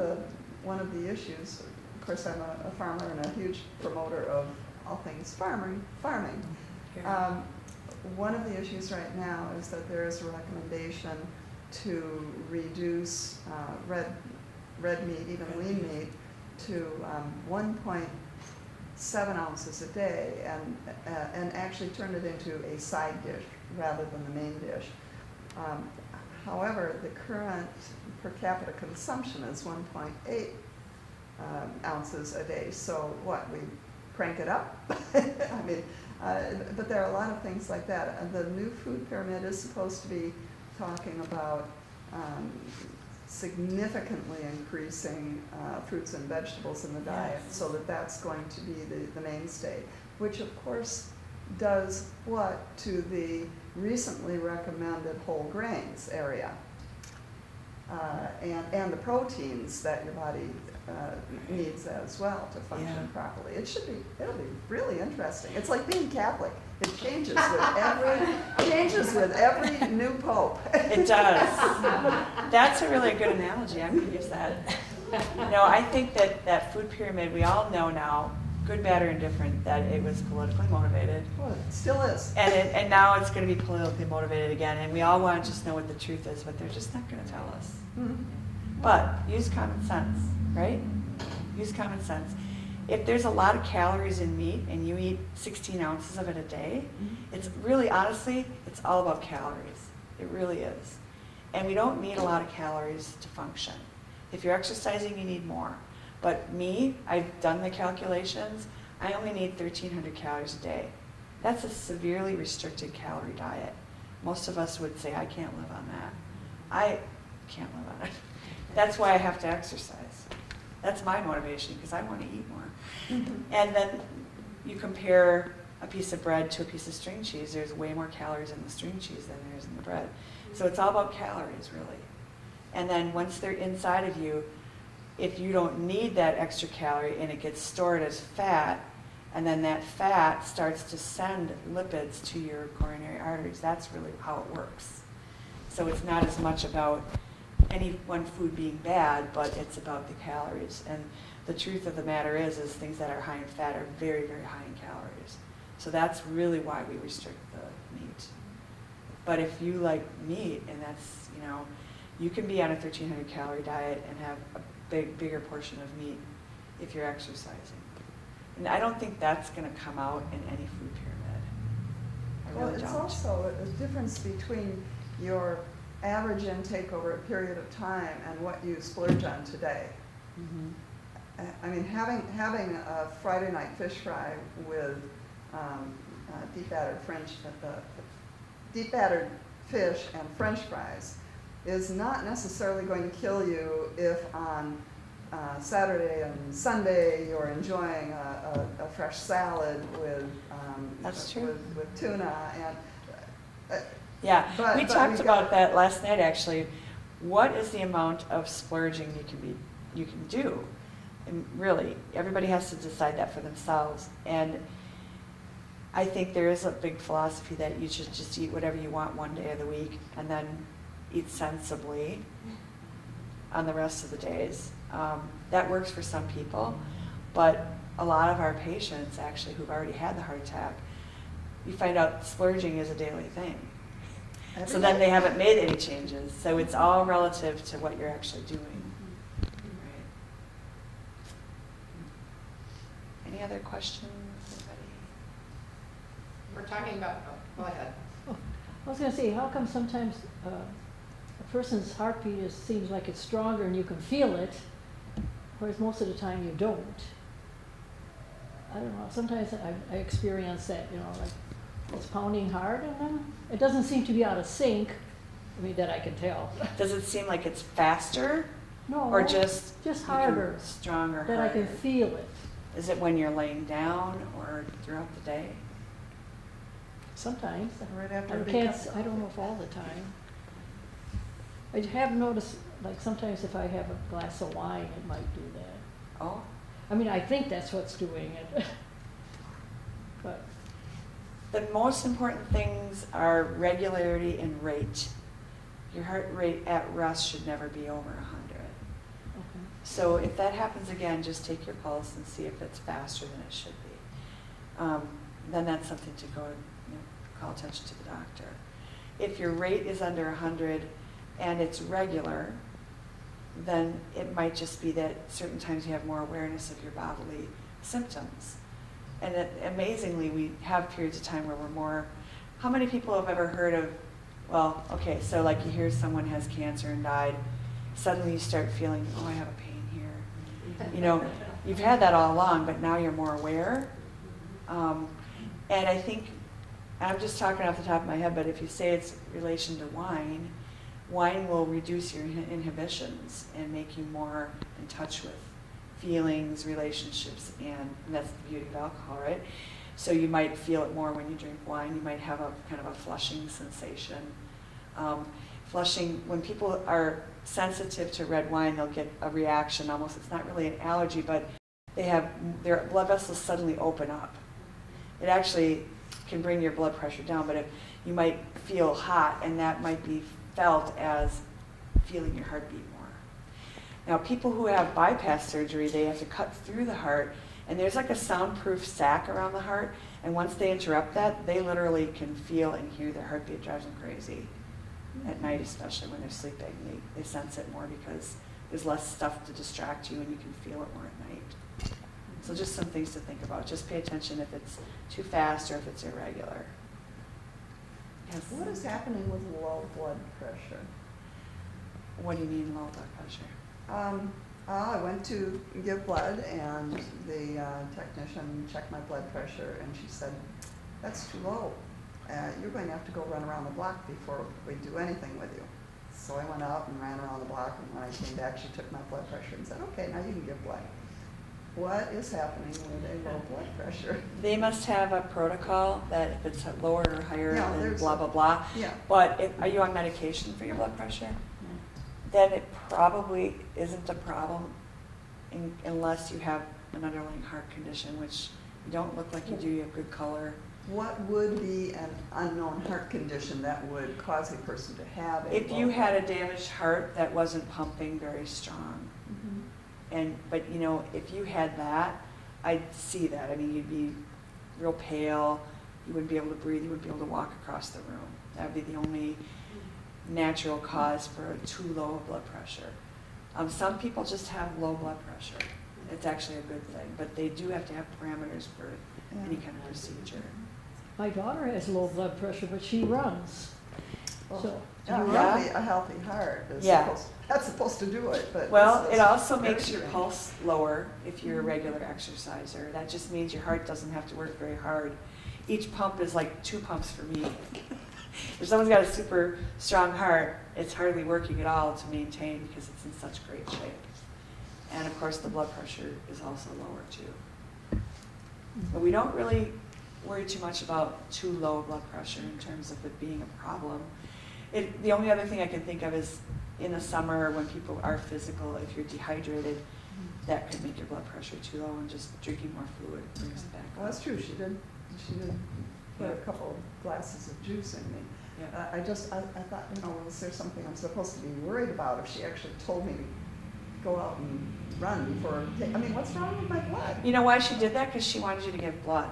the issues, of course, I'm a farmer and a huge promoter of all things farming.
Yeah.
One of the issues right now is that there is a recommendation to reduce red meat, even lean meat, to 1.7 ounces a day, and actually turn it into a side dish rather than the main dish. However, the current per capita consumption is 1.8 ounces a day. So what, we crank it up? I mean, but there are a lot of things like that. The new food pyramid is supposed to be talking about significantly increasing fruits and vegetables in the diet, so that's going to be the mainstay, which of course does what to the recently recommended whole grains area, and the proteins that your body needs as well to function properly. It'll be really interesting. It's like being Catholic. It changes with every new pope.
It does. That's a really good analogy. I'm going to use that. No, I think that food pyramid, we all know now, good, bad, or indifferent, that it was politically motivated.
Well, it still is.
And now it's going to be politically motivated again, and we all want to just know what the truth is, but they're just not going to tell us.
Mm-hmm.
But use common sense, right? Use common sense. If there's a lot of calories in meat and you eat 16 ounces of it a day, it's really, honestly, it's all about calories. It really is. And we don't need a lot of calories to function. If you're exercising, you need more. But me, I've done the calculations, I only need 1,300 calories a day. That's a severely restricted calorie diet. Most of us would say, I can't live on that. I can't live on it. That's why I have to exercise. That's my motivation, because I want to eat more. And then you compare a piece of bread to a piece of string cheese, there's way more calories in the string cheese than there is in the bread. So it's all about calories, really. And then once they're inside of you, if you don't need that extra calorie and it gets stored as fat, and then that fat starts to send lipids to your coronary arteries, that's really how it works. So it's not as much about any one food being bad, but it's about the calories. And the truth of the matter is things that are high in fat are very, very high in calories. So that's really why we restrict the meat. But if you like meat, and that's, you know, you can be on a 1,300 calorie diet and have a bigger portion of meat if you're exercising. And I don't think that's going to come out in any food pyramid. I
Well,
really
it's
don't.
also a difference between your average intake over a period of time and what you splurge on today.
Mhm.
I mean, having a Friday night fish fry with deep battered fish and French fries is not necessarily going to kill you if on Saturday and Sunday you're enjoying a fresh salad with
That's true.
with tuna and.
Yeah,
But-
we
but
talked
we
about
got-
that last night, actually. What is the amount of splurging you can do? And really, everybody has to decide that for themselves. And I think there is a big philosophy that you should just eat whatever you want one day of the week and then eat sensibly on the rest of the days. That works for some people, but a lot of our patients actually who've already had the heart attack, you find out splurging is a daily thing. So then they haven't made any changes. So it's all relative to what you're actually doing. Right. Any other questions, anybody?
We're talking about, go ahead.
I was gonna say, how come sometimes a person's heartbeat seems like it's stronger and you can feel it, whereas most of the time you don't? I don't know, sometimes I experience that, you know, like it's pounding hard and then it doesn't seem to be out of sync, I mean, that I can tell.
Does it seem like it's faster
No,
or just you can-
harder,
stronger,
that I can
harder?
feel it.
Is it when you're laying down or throughout the day?
Sometimes.
Right after a
I
big
can't,
cup of
I don't know if all the time. I have noticed, like sometimes if I have a glass of wine, it might do that.
Oh,
I mean, I think that's what's doing it. But,
the most important things are regularity and rate. Your heart rate at rest should never be over 100.
okay.
So if that happens again, just take your pulse and see if it's faster than it should be. Then that's something to go, call attention to the doctor. If your rate is under 100 and it's regular, then it might just be that certain times you have more awareness of your bodily symptoms. And amazingly, we have periods of time where we're more. How many people have ever heard of, well, okay, so like you hear someone has cancer and died, suddenly you start feeling, oh, I have a pain here. You know, you've had that all along, but now you're more aware. And I think, I'm just talking off the top of my head, but if you say it's relation to wine, wine will reduce your inhibitions and make you more in touch with feelings, relationships, and that's the beauty of alcohol, right? So you might feel it more when you drink wine. You might have a kind of a flushing sensation. Flushing, when people are sensitive to red wine, they'll get a reaction almost. It's not really an allergy, but they have their blood vessels suddenly open up. It actually can bring your blood pressure down, but you might feel hot, and that might be felt as feeling your heartbeat more. Now, people who have bypass surgery, they have to cut through the heart, and there's like a soundproof sac around the heart, and once they interrupt that, they literally can feel and hear their heartbeat. Drives them crazy. At night, especially when they're sleeping, they sense it more because there's less stuff to distract you, and you can feel it more at night. So just some things to think about. Just pay attention if it's too fast or if it's irregular. Yes.
What is happening with low blood pressure?
What do you mean low blood pressure?
I went to give blood, and the technician checked my blood pressure, and she said, "That's too low. You're going to have to go run around the block before we do anything with you." So I went out and ran around the block, and when I came back, she took my blood pressure and said, "Okay, now you can give blood." what is happening with a low blood pressure?
They must have a protocol that if it's lower or higher
Yeah,
than
there's
blah, blah, blah.
Yeah.
But are you on medication for your blood pressure? Then it probably isn't a problem unless you have an underlying heart condition, which you don't look like you do. You have good color.
What would be an unknown heart condition that would cause a person to have a
If
low
you
blood
had a damaged heart that wasn't pumping very strong,
Mhm.
but you know, if you had that, I'd see that. I mean, you'd be real pale. You wouldn't be able to breathe. You wouldn't be able to walk across the room. That would be the only natural cause for too low a blood pressure. Some people just have low blood pressure. It's actually a good thing, but they do have to have parameters for any kind of procedure.
My daughter has low blood pressure, but she runs.
Well,
So,
a healthy heart is
Yeah.
that's supposed to do it, but.
Well,
this
it
is
also
very
makes your
strange.
pulse lower if you're a regular exerciser. That just means your heart doesn't have to work very hard. Each pump is like 2 pumps for me. If someone's got a super strong heart, it's hardly working at all to maintain because it's in such great shape. And of course, the blood pressure is also lower too. But we don't really worry too much about too low blood pressure in terms of it being a problem. The only other thing I can think of is in the summer when people are physical, if you're dehydrated, that could make your blood pressure too low, and just drinking more fluid brings it back
Well,
up.
that's true, she did put
Yeah.
a couple of glasses of juice in me.
Yeah.
I thought, you know, is there something I'm supposed to be worried about if she actually told me to go out and run before, I mean, what's wrong with my blood?
You know why she did that? Because she wanted you to give blood.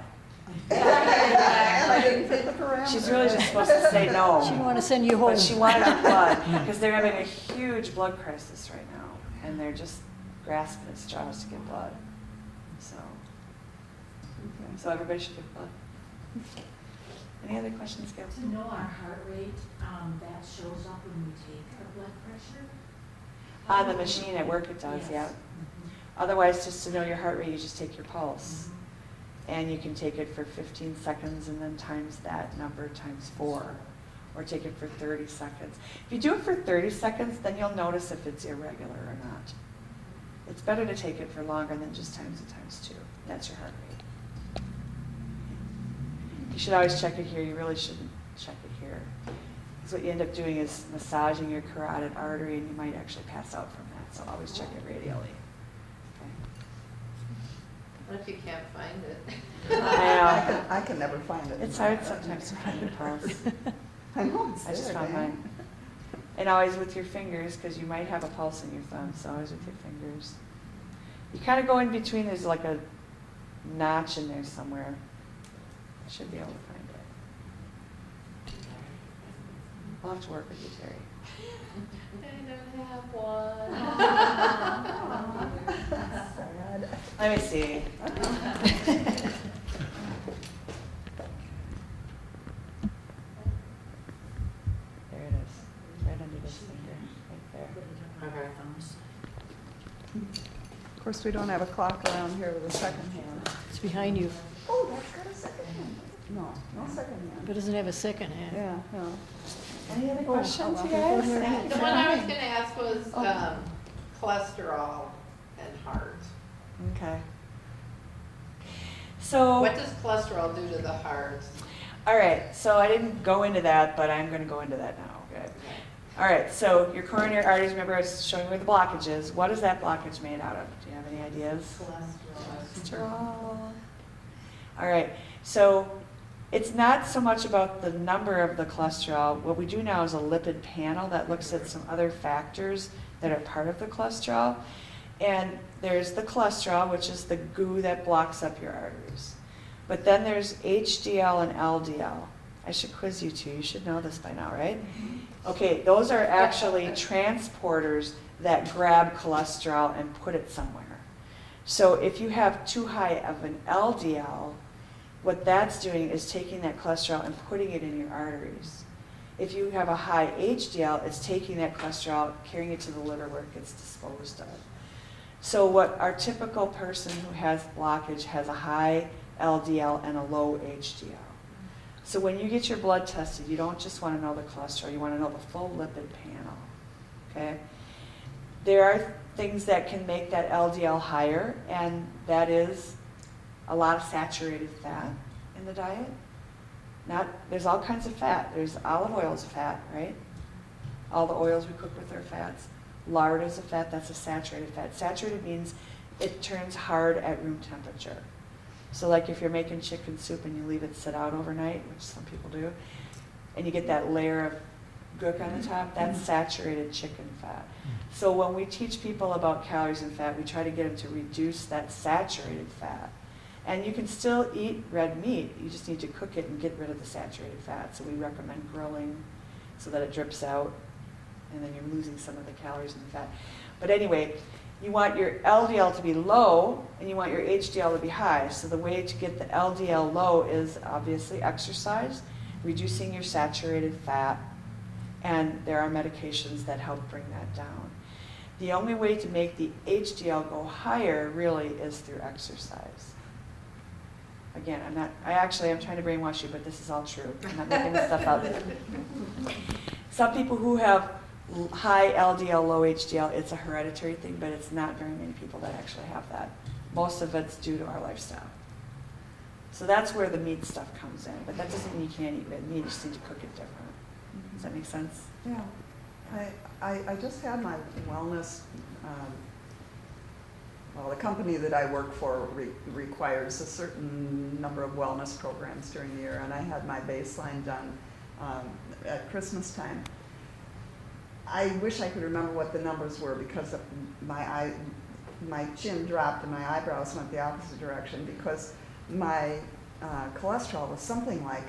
And I didn't fit the parameters.
She's really just supposed to say no.
she didn't want to send you home.
But she wanted your blood because they're having a huge blood crisis right now, and they're just grasping at straws to get blood. So everybody should get blood. Any other questions, Gail?
To know our heart rate, that shows up when we take our blood pressure?
On the machine at work it does,
Yes.
yeah.
Mhm.
Otherwise, just to know your heart rate, you just take your pulse. And you can take it for 15 seconds and then times that number times 4. Or take it for 30 seconds. If you do it for 30 seconds, then you'll notice if it's irregular or not. It's better to take it for longer than just times it times 2. That's your heart rate. You should always check it here. You really shouldn't check it here. Because what you end up doing is massaging your carotid artery, and you might actually pass out from that. So always check it radially.
What if you can't find it?
I know.
I can never find it.
It's hard sometimes to find your pulse.
I know, it's
I just
there,
found
man.
mine. And always with your fingers, because you might have a pulse in your thumb, so always with your fingers. You kind of go in between, there's like a notch in there somewhere. I should be able to find it. I'll have to work with you, Terry.
I don't have one.
Sad.
Let me see. There it is, right under this finger, right there.
Okay.
Of course, we don't have a clock around here with a second hand.
It's behind you,
Oh, that's got a second hand. No, no second hand.
but it doesn't have a second hand.
Yeah, no.
Any other questions,
well,
you guys?
The one I was gonna ask was, cholesterol and heart.
Okay. So.
What does cholesterol do to the heart?
All right, so I didn't go into that, but I'm going to go into that now. Okay. All right, so your coronary arteries, remember I was showing you where the blockage is. What is that blockage made out of? Do you have any ideas? Cholesterol. All right, so it's not so much about the number of the cholesterol. What we do now is a lipid panel that looks at some other factors that are part of the cholesterol. And there's the cholesterol, which is the goo that blocks up your arteries. But then there's HDL and LDL. I should quiz you too. You should know this by now, right? Okay, those are actually transporters that grab cholesterol and put it somewhere. So if you have too high of an LDL, what that's doing is taking that cholesterol and putting it in your arteries. If you have a high HDL, it's taking that cholesterol, carrying it to the liver where it gets disposed of. So what our typical person who has blockage has a high LDL and a low HDL. So when you get your blood tested, you don't just want to know the cholesterol, you want to know the full lipid panel. Okay? There are things that can make that LDL higher, and that is a lot of saturated fat in the diet. There's all kinds of fat. There's olive oil is a fat, right? All the oils we cook with are fats. Lard is a fat, that's a saturated fat. Saturated means it turns hard at room temperature. So like if you're making chicken soup and you leave it sit out overnight, which some people do, and you get that layer of gook on the top, that's saturated chicken fat. So when we teach people about calories and fat, we try to get them to reduce that saturated fat. And you can still eat red meat, you just need to cook it and get rid of the saturated fat. So we recommend grilling so that it drips out, and then you're losing some of the calories and the fat. But anyway, you want your LDL to be low, and you want your HDL to be high. So the way to get the LDL low is obviously exercise, reducing your saturated fat, and there are medications that help bring that down. The only way to make the HDL go higher really is through exercise. Again, I'm trying to brainwash you, but this is all true. I'm not making this stuff up. Some people who have high LDL, low HDL, it's a hereditary thing, but it's not very many people that actually have that. Most of it's due to our lifestyle. So that's where the meat stuff comes in, but that doesn't mean you can't eat red meat, you just need to cook it different. Does that make sense?
Yeah. I just had my wellness, the company that I work for requires a certain number of wellness programs during the year, and I had my baseline done at Christmas time. I wish I could remember what the numbers were because of my chin dropped and my eyebrows went the opposite direction because my cholesterol was something like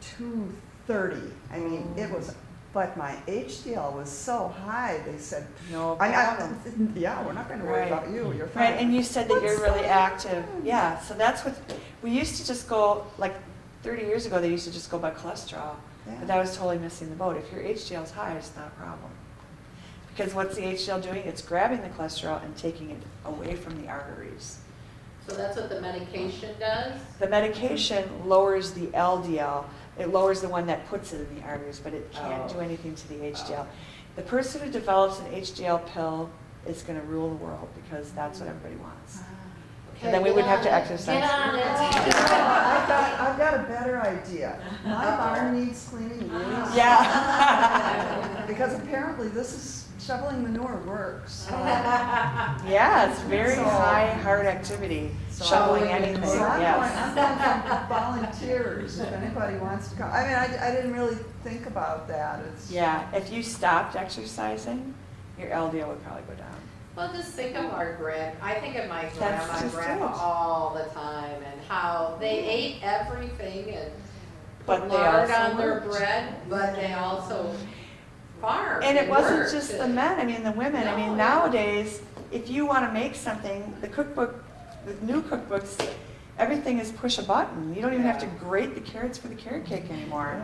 230. I mean, it was, but my HDL was so high, they said,
no problem.
Yeah, we're not going to worry
Right.
about you, you're fine.
Right, and you said that you're really active. Yeah, so that's what, we used to just go, like 30 years ago, they used to just go by cholesterol.
Yeah.
But that was totally missing the boat. If your HDL is high, it's not a problem. Because what's the HDL doing? It's grabbing the cholesterol and taking it away from the arteries.
So that's what the medication does?
The medication lowers the LDL. It lowers the one that puts it in the arteries, but it can't do anything to the HDL. The person who develops an HDL pill is going to rule the world because that's what everybody wants. And then we wouldn't have to exercise.
Get on it.
I've got a better idea. My barn needs cleaning really soon.
Yeah.
Because apparently this is, shoveling manure works.
Yeah, it's very high heart activity, shoveling anything,
So I'm
yes.
going for volunteers if anybody wants to come. I mean, I didn't really think about that. It's,
Yeah, if you stopped exercising, your LDL would probably go down.
Well, just think of our I think of my
That's
grandma and
just
grandpa
it.
all the time and how they ate everything and
But
put
they
lard
also
on their
worked.
bread, but they also farmed.
And it
They
wasn't
worked.
just the men, I mean the women. I
No,
mean
yeah.
nowadays, if you want to make something, the new cookbooks, everything is push a button. You don't even have to grate the carrots for the carrot cake anymore.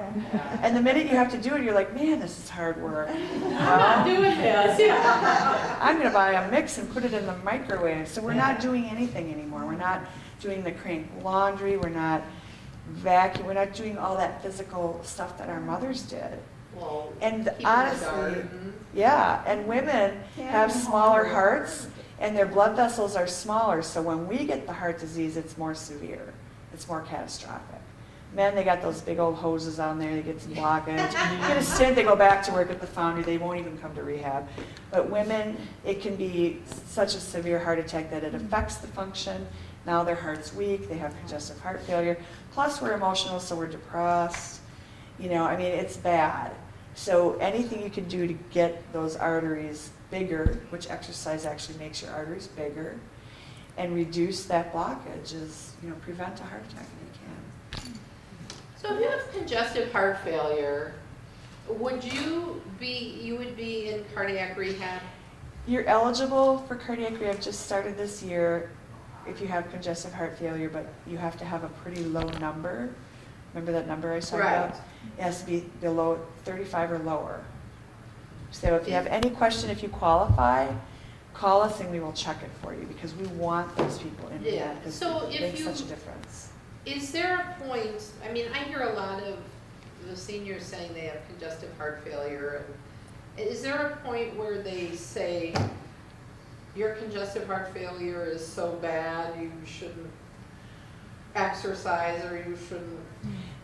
And the minute you have to do it, you're like, man, this is hard work.
I'm not doing this. Yeah.
I'm going to buy a mix and put it in the microwave. So we're not doing anything anymore. We're not doing the crank laundry. We're not vacuuming. We're not doing all that physical stuff that our mothers did.
Well,
And
keep in the
honestly,
garden.
yeah, and women have smaller hearts and their blood vessels are smaller. So when we get the heart disease, it's more severe. It's more catastrophic. Men, they got those big old hoses on there, they get some blockage. You get a stint, they go back to work at the foundry, they won't even come to rehab. But women, it can be such a severe heart attack that it affects the function. Now their heart's weak, they have congestive heart failure. Plus we're emotional, so we're depressed. You know, I mean, it's bad. So anything you can do to get those arteries bigger, which exercise actually makes your arteries bigger, and reduce that blockage is, you know, prevent a heart attack if you can.
So if you have congestive heart failure, would you would be in cardiac rehab?
You're eligible for cardiac rehab, just started this year, if you have congestive heart failure, but you have to have a pretty low number. Remember that number I was talking
Right.
about? It has to be below 35 or lower. So if you have any question, if you qualify, call us and we will check it for you because we want those people in
Yeah.
rehab because
So
it
if
makes
you-
such a difference.
Is there a point, I mean, I hear a lot of the seniors saying they have congestive heart failure. And is there a point where they say, your congestive heart failure is so bad, you shouldn't exercise or you shouldn't.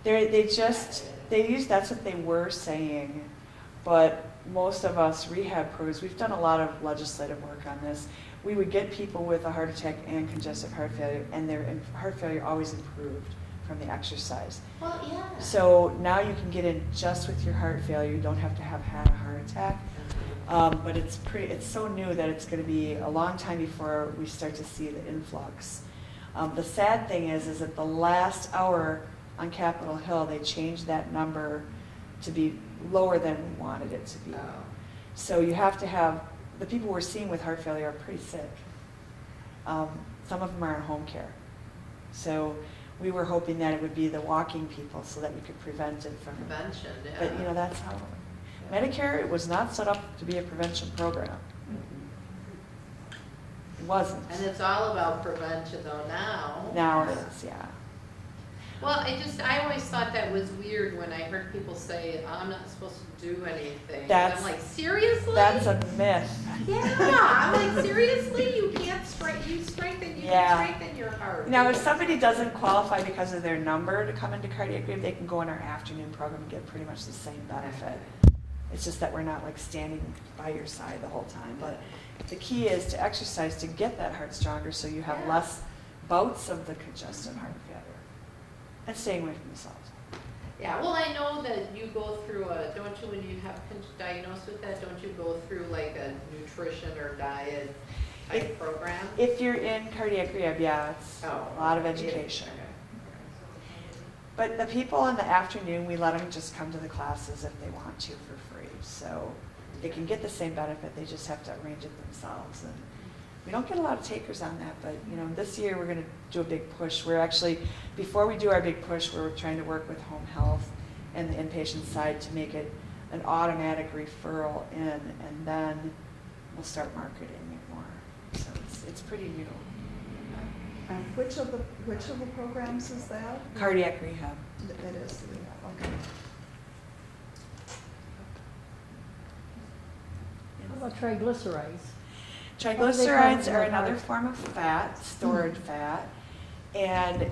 That's what they were saying, but most of us rehab pros, we've done a lot of legislative work on this. We would get people with a heart attack and congestive heart failure, and their heart failure always improved from the exercise.
Well, yeah.
So now you can get in just with your heart failure. You don't have to have had a heart attack. But it's so new that it's going to be a long time before we start to see the influx. The sad thing is at the last hour on Capitol Hill, they changed that number to be lower than we wanted it to be.
Oh.
So you have to have, the people we're seeing with heart failure are pretty sick. Some of them are in home care. So we were hoping that it would be the walking people so that we could prevent it from.
Prevention, yeah.
But you know, that's how, Medicare was not set up to be a prevention program. It wasn't.
And it's all about prevention though now.
Now it is, yeah.
Well, I always thought that was weird when I heard people say, I'm not supposed to do anything.
That's-
I'm like, seriously?
That's a myth.
Yeah, I'm like, seriously? You can't strengthen your heart.
Now, if somebody doesn't qualify because of their number to come into cardiac rehab, they can go in our afternoon program and get pretty much the same benefit. It's just that we're not like standing by your side the whole time. But the key is to exercise to get that heart stronger so you have
Yeah.
less bouts of the congestive heart failure. And staying away from the salt.
Yeah, well, I know that you go through don't you, when you have diagnosed with that, don't you go through like a nutrition or diet type program?
If you're in cardiac rehab, yeah, it's
Oh,
a lot of
yeah.
education.
Okay.
But the people in the afternoon, we let them just come to the classes if they want to for free. So they can get the same benefit, they just have to arrange it themselves. And we don't get a lot of takers on that, but you know, this year we're going to do a big push. We're actually, before we do our big push, we're trying to work with home health and the inpatient side to make it an automatic referral in, and then we'll start marketing it more. So it's pretty new.
And which of the programs is that?
Cardiac rehab.
It is, okay.
How about triglycerides?
Triglycerides are another form of fat, stored fat, and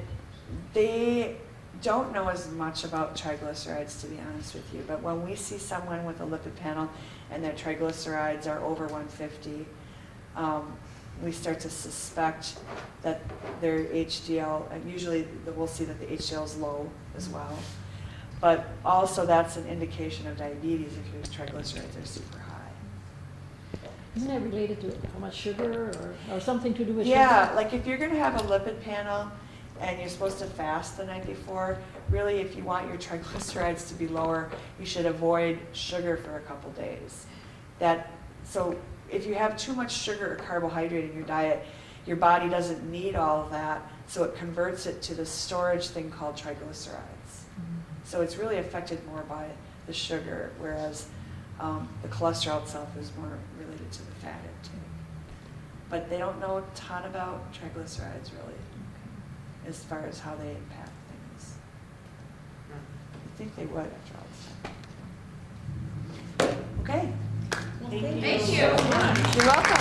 they don't know as much about triglycerides, to be honest with you. But when we see someone with a lipid panel and their triglycerides are over 150, we start to suspect that their HDL, and usually we'll see that the HDL is low as well. But also that's an indication of diabetes if your triglycerides are super high.
Isn't that related to how much sugar or something to do with
Yeah,
sugar?
like if you're going to have a lipid panel and you're supposed to fast the night before, really if you want your triglycerides to be lower, you should avoid sugar for a couple days. So if you have too much sugar or carbohydrate in your diet, your body doesn't need all of that, so it converts it to the storage thing called triglycerides. So it's really affected more by the sugar, whereas the cholesterol itself is more related to the fat intake. But they don't know a ton about triglycerides really, as far as how they impact things. I think they would after all this time. Okay. Thank you.
Thank you.
You're welcome.